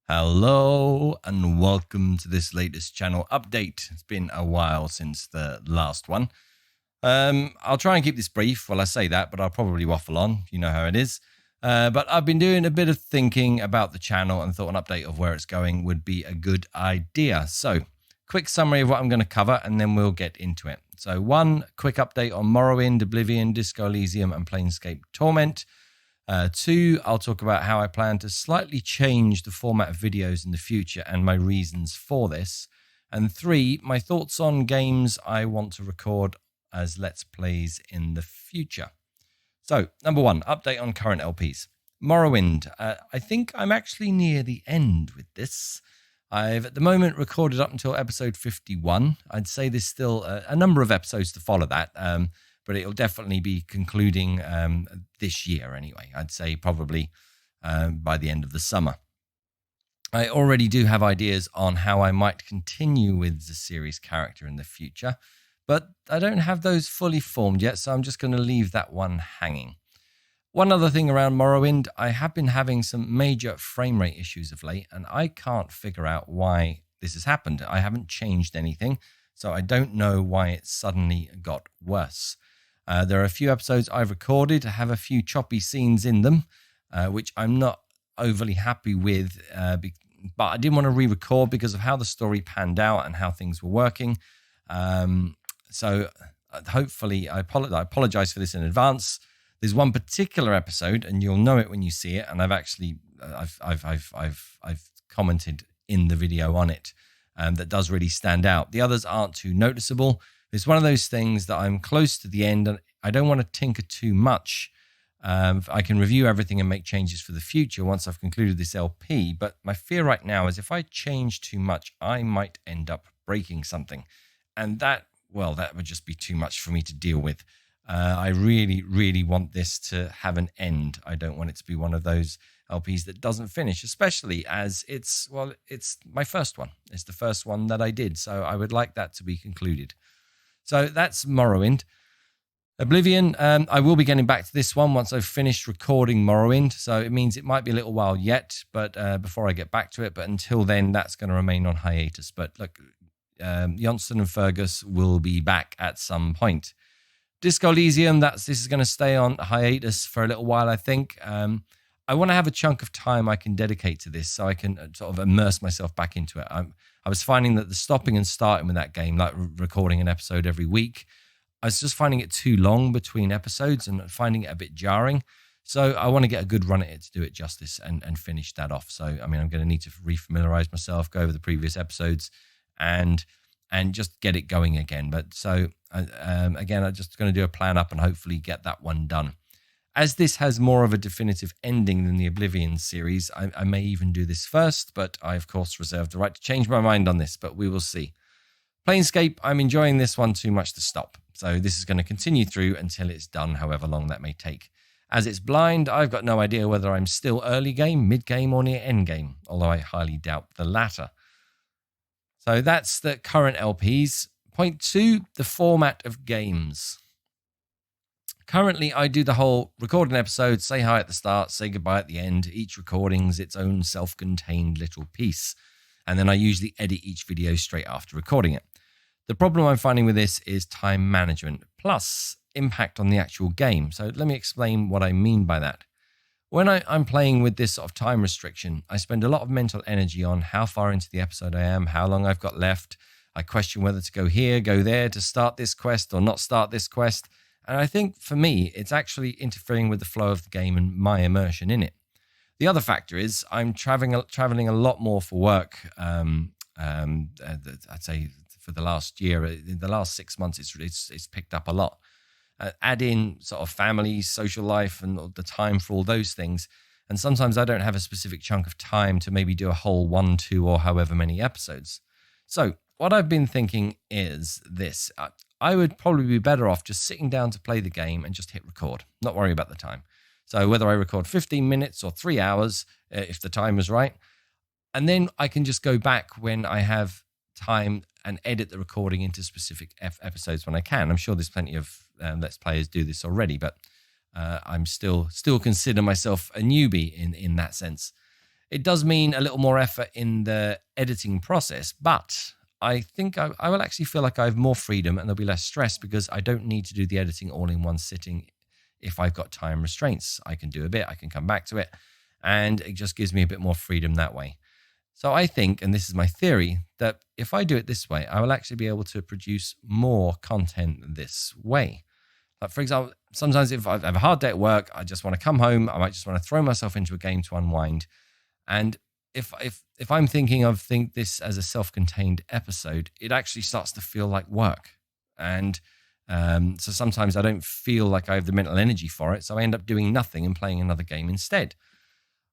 Hello and welcome to this latest channel update. It's been a while since the last one. I'll try and keep this brief. Well, I say that, but I'll probably waffle on. You know how it is. But I've been doing a bit of thinking about the channel and thought an update of where it's going would be a good idea. So, quick summary of what I'm going to cover and then we'll get into it. So, one, quick update on Morrowind, Oblivion, Disco Elysium and Planescape Torment. Two, I'll talk about how I plan to slightly change the format of videos in the future and my reasons for this. And three, my thoughts on games I want to record as Let's Plays in the future. So, number one, update on current LPs. Morrowind. I think I'm actually near the end with this. I've at the moment recorded up until episode 51. I'd say there's still a number of episodes to follow that. But it'll definitely be concluding this year anyway. I'd say probably by the end of the summer. I already do have ideas on how I might continue with the series character in the future, but I don't have those fully formed yet, so I'm just going to leave that one hanging. One other thing around Morrowind, I have been having some major frame rate issues of late, and I can't figure out why this has happened. I haven't changed anything, so I don't know why it suddenly got worse. There are a few episodes I've recorded, have a few choppy scenes in them, which I'm not overly happy with, but I didn't want to re-record because of how the story panned out and how things were working. So hopefully, I apologize for this in advance. There's one particular episode, and you'll know it when you see it, and I've actually I've commented in the video on it, that does really stand out. The others aren't too noticeable. It's one of those things that I'm close to the end and I don't want to tinker too much. I can review everything and make changes for the future once I've concluded this LP. But my fear right now is if I change too much, I might end up breaking something. And that would just be too much for me to deal with. I really, really want this to have an end. I don't want it to be one of those LPs that doesn't finish, especially as it's my first one. It's the first one that I did. So I would like that to be concluded. So that's Morrowind. Oblivion, I will be getting back to this one once I've finished recording Morrowind. So it means it might be a little while yet, but before I get back to it. But until then, that's going to remain on hiatus. But look, Jonsson and Fergus will be back at some point. Disco Elysium, this is going to stay on hiatus for a little while, I think. I want to have a chunk of time I can dedicate to this so I can sort of immerse myself back into it. I was finding that the stopping and starting with that game, like recording an episode every week, I was just finding it too long between episodes and finding it a bit jarring. So I want to get a good run at it to do it justice and finish that off. So, I mean, I'm going to need to refamiliarize myself, go over the previous episodes and just get it going again. But so, again, I'm just going to do a plan up and hopefully get that one done. As this has more of a definitive ending than the Oblivion series, I may even do this first, but I, of course, reserve the right to change my mind on this, but we will see. Planescape, I'm enjoying this one too much to stop, so this is going to continue through until it's done, however long that may take. As it's blind, I've got no idea whether I'm still early game, mid game, or near end game, although I highly doubt the latter. So that's the current LPs. Point two, the format of games. Currently, I do the whole record an episode, say hi at the start, say goodbye at the end. Each recording's its own self-contained little piece. And then I usually edit each video straight after recording it. The problem I'm finding with this is time management, plus impact on the actual game. So let me explain what I mean by that. When I'm playing with this sort of time restriction, I spend a lot of mental energy on how far into the episode I am, how long I've got left. I question whether to go here, go there, to start this quest or not start this quest. And I think for me, it's actually interfering with the flow of the game and my immersion in it. The other factor is I'm traveling a lot more for work. I'd say for the last year, in the last 6 months, it's picked up a lot. Add in sort of family, social life, and the time for all those things. And sometimes I don't have a specific chunk of time to maybe do a whole 1, 2, or however many episodes. So what I've been thinking is this. I would probably be better off just sitting down to play the game and just hit record, not worry about the time. So whether I record 15 minutes or 3 hours, if the time is right, and then I can just go back when I have time and edit the recording into specific episodes when I can. I'm sure there's plenty of Let's Players do this already, but I'm still consider myself a newbie in that sense. It does mean a little more effort in the editing process, but I think I will actually feel like I have more freedom and there'll be less stress because I don't need to do the editing all in one sitting if I've got time restraints. I can do a bit, I can come back to it, and it just gives me a bit more freedom that way. So I think, and this is my theory, that if I do it this way, I will actually be able to produce more content this way. Like, for example, sometimes if I have a hard day at work, I just want to come home, I might just want to throw myself into a game to unwind. And if I'm thinking of this as a self-contained episode, it actually starts to feel like work. And so sometimes I don't feel like I have the mental energy for it. So I end up doing nothing and playing another game instead.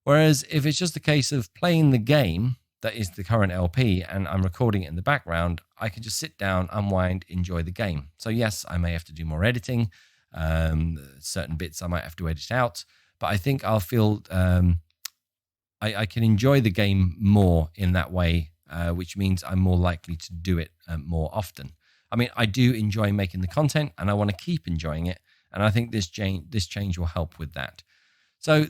Whereas if it's just a case of playing the game that is the current LP and I'm recording it in the background, I can just sit down, unwind, enjoy the game. So yes, I may have to do more editing. Certain bits I might have to edit out. But I think I'll feel... I can enjoy the game more in that way, which means I'm more likely to do it more often. I mean, I do enjoy making the content and I want to keep enjoying it. And I think this change will help with that. So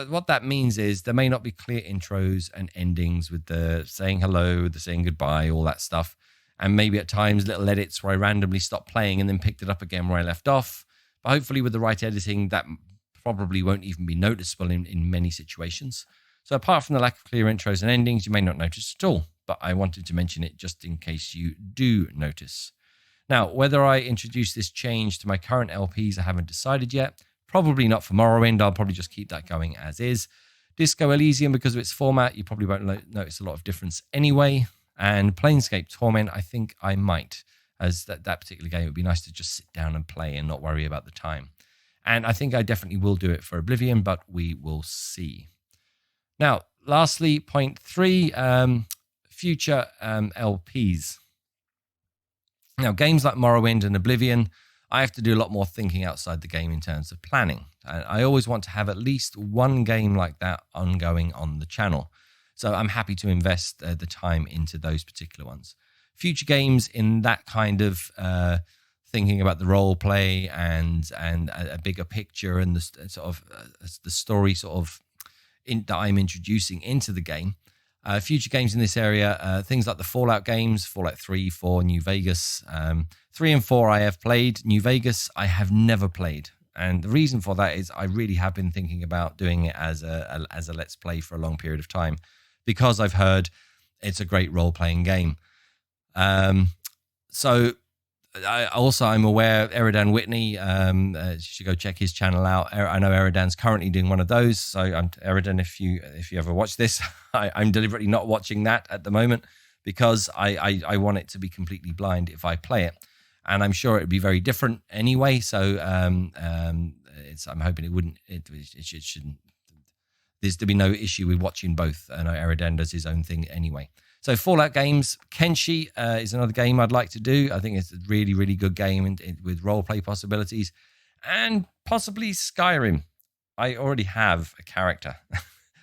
what that means is there may not be clear intros and endings with the saying hello, the saying goodbye, all that stuff. And maybe at times little edits where I randomly stopped playing and then picked it up again where I left off. But hopefully with the right editing, that probably won't even be noticeable in many situations. So apart from the lack of clear intros and endings, you may not notice at all, but I wanted to mention it just in case you do notice. Now, whether I introduce this change to my current LPs, I haven't decided yet. Probably not for Morrowind. I'll probably just keep that going as is. Disco Elysium, because of its format, you probably won't notice a lot of difference anyway. And Planescape Torment, I think I might, as that particular game, it would be nice to just sit down and play and not worry about the time. And I think I definitely will do it for Oblivion, but we will see. Now, lastly, point 3, future LPs. Now, games like Morrowind and Oblivion, I have to do a lot more thinking outside the game in terms of planning. I always want to have at least one game like that ongoing on the channel. So I'm happy to invest the time into those particular ones. Future games in that kind of thinking about the role play and a bigger picture and the sort of the story sort of that I'm introducing into the game. Future games in this area, things like the Fallout games, Fallout 3, 4, New Vegas. 3 and 4 I have played. New Vegas I have never played. And the reason for that is I really have been thinking about doing it as a Let's Play for a long period of time because I've heard it's a great role-playing game. So I'm aware of Eridan Whitney. You should go check his channel out. I know Eridan's currently doing one of those. So Eridan, if you ever watch this, I'm deliberately not watching that at the moment because I want it to be completely blind if I play it. And I'm sure it'd be very different anyway. So I'm hoping it wouldn't. It shouldn't. There's to be no issue with watching both. I know Eridan does his own thing anyway. So Fallout games, Kenshi is another game I'd like to do. I think it's a really, really good game with roleplay possibilities. And possibly Skyrim. I already have a character.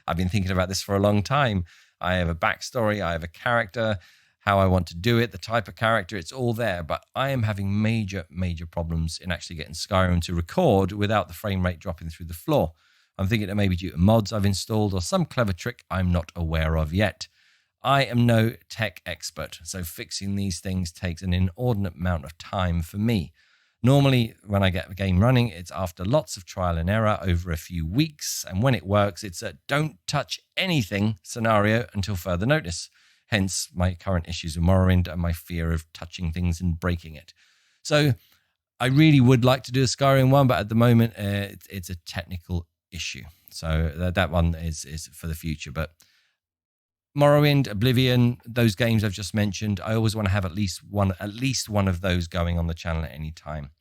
I've been thinking about this for a long time. I have a backstory. I have a character, how I want to do it, the type of character. It's all there. But I am having major, major problems in actually getting Skyrim to record without the frame rate dropping through the floor. I'm thinking it may be due to mods I've installed or some clever trick I'm not aware of yet. I am no tech expert, so fixing these things takes an inordinate amount of time for me. Normally, when I get a game running, it's after lots of trial and error over a few weeks, and when it works, it's a don't touch anything scenario until further notice. Hence, my current issues with Morrowind and my fear of touching things and breaking it. So, I really would like to do a Skyrim one, but at the moment, it's a technical issue. So, that one is for the future, but Morrowind, Oblivion, those games I've just mentioned, I always want to have at least one of those going on the channel at any time.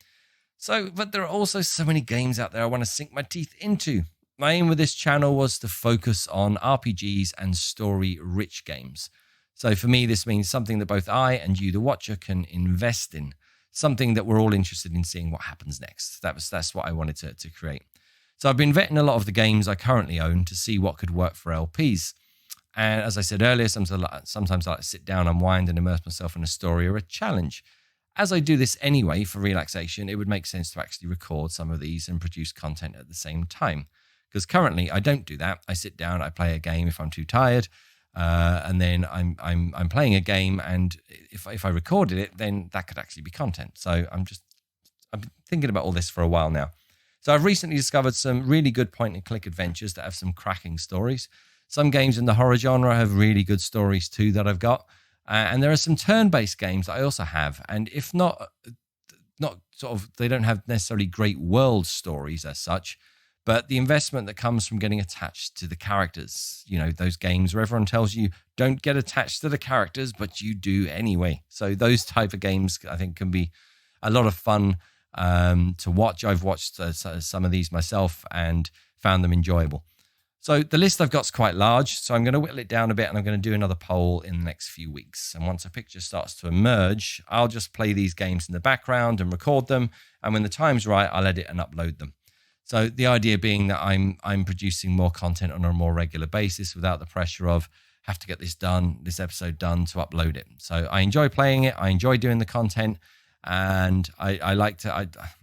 So, but there are also so many games out there I want to sink my teeth into. My aim with this channel was to focus on RPGs and story-rich games. So for me, this means something that both I and you, the watcher, can invest in. Something that we're all interested in seeing what happens next. That's what I wanted to create. So I've been vetting a lot of the games I currently own to see what could work for LPs. And as I said earlier, sometimes I like to sit down, unwind, and immerse myself in a story or a challenge. As I do this anyway for relaxation, it would make sense to actually record some of these and produce content at the same time. Because currently I don't do that. I sit down, I play a game if I'm too tired, and then I'm playing a game, and if I recorded it, then that could actually be content. So I've been thinking about all this for a while now. So I've recently discovered some really good point-and-click adventures that have some cracking stories. Some games in the horror genre have really good stories too that I've got. And there are some turn-based games that I also have. And if not sort of, they don't have necessarily great world stories as such, but the investment that comes from getting attached to the characters, those games where everyone tells you don't get attached to the characters, but you do anyway. So those type of games, I think, can be a lot of fun to watch. I've watched some of these myself and found them enjoyable. So the list I've got is quite large, so I'm going to whittle it down a bit, and I'm going to do another poll in the next few weeks. And once a picture starts to emerge, I'll just play these games in the background and record them. And when the time's right, I'll edit and upload them. So the idea being that I'm producing more content on a more regular basis without the pressure of have to get this episode done to upload it. So I enjoy playing it. I enjoy doing the content. And I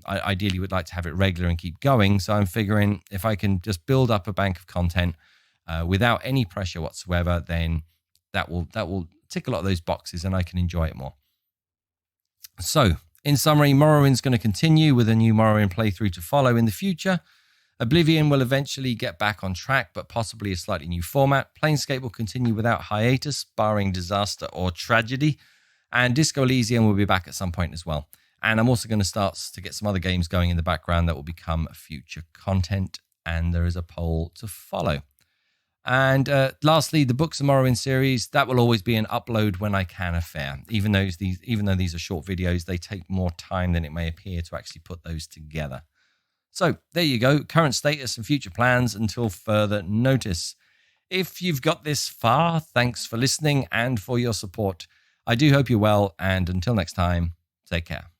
ideally would like to have it regular and keep going. So I'm figuring if I can just build up a bank of content without any pressure whatsoever, then that will tick a lot of those boxes and I can enjoy it more. So in summary, Morrowind's going to continue with a new Morrowind playthrough to follow in the future. Oblivion will eventually get back on track, but possibly a slightly new format. Planescape will continue without hiatus, barring disaster or tragedy. And Disco Elysium will be back at some point as well. And I'm also going to start to get some other games going in the background that will become future content. And there is a poll to follow. And lastly, the Books of Morrowind series, that will always be an upload when I can affair. Even though these are short videos, they take more time than it may appear to actually put those together. So there you go. Current status and future plans until further notice. If you've got this far, thanks for listening and for your support. I do hope you're well, and until next time, take care.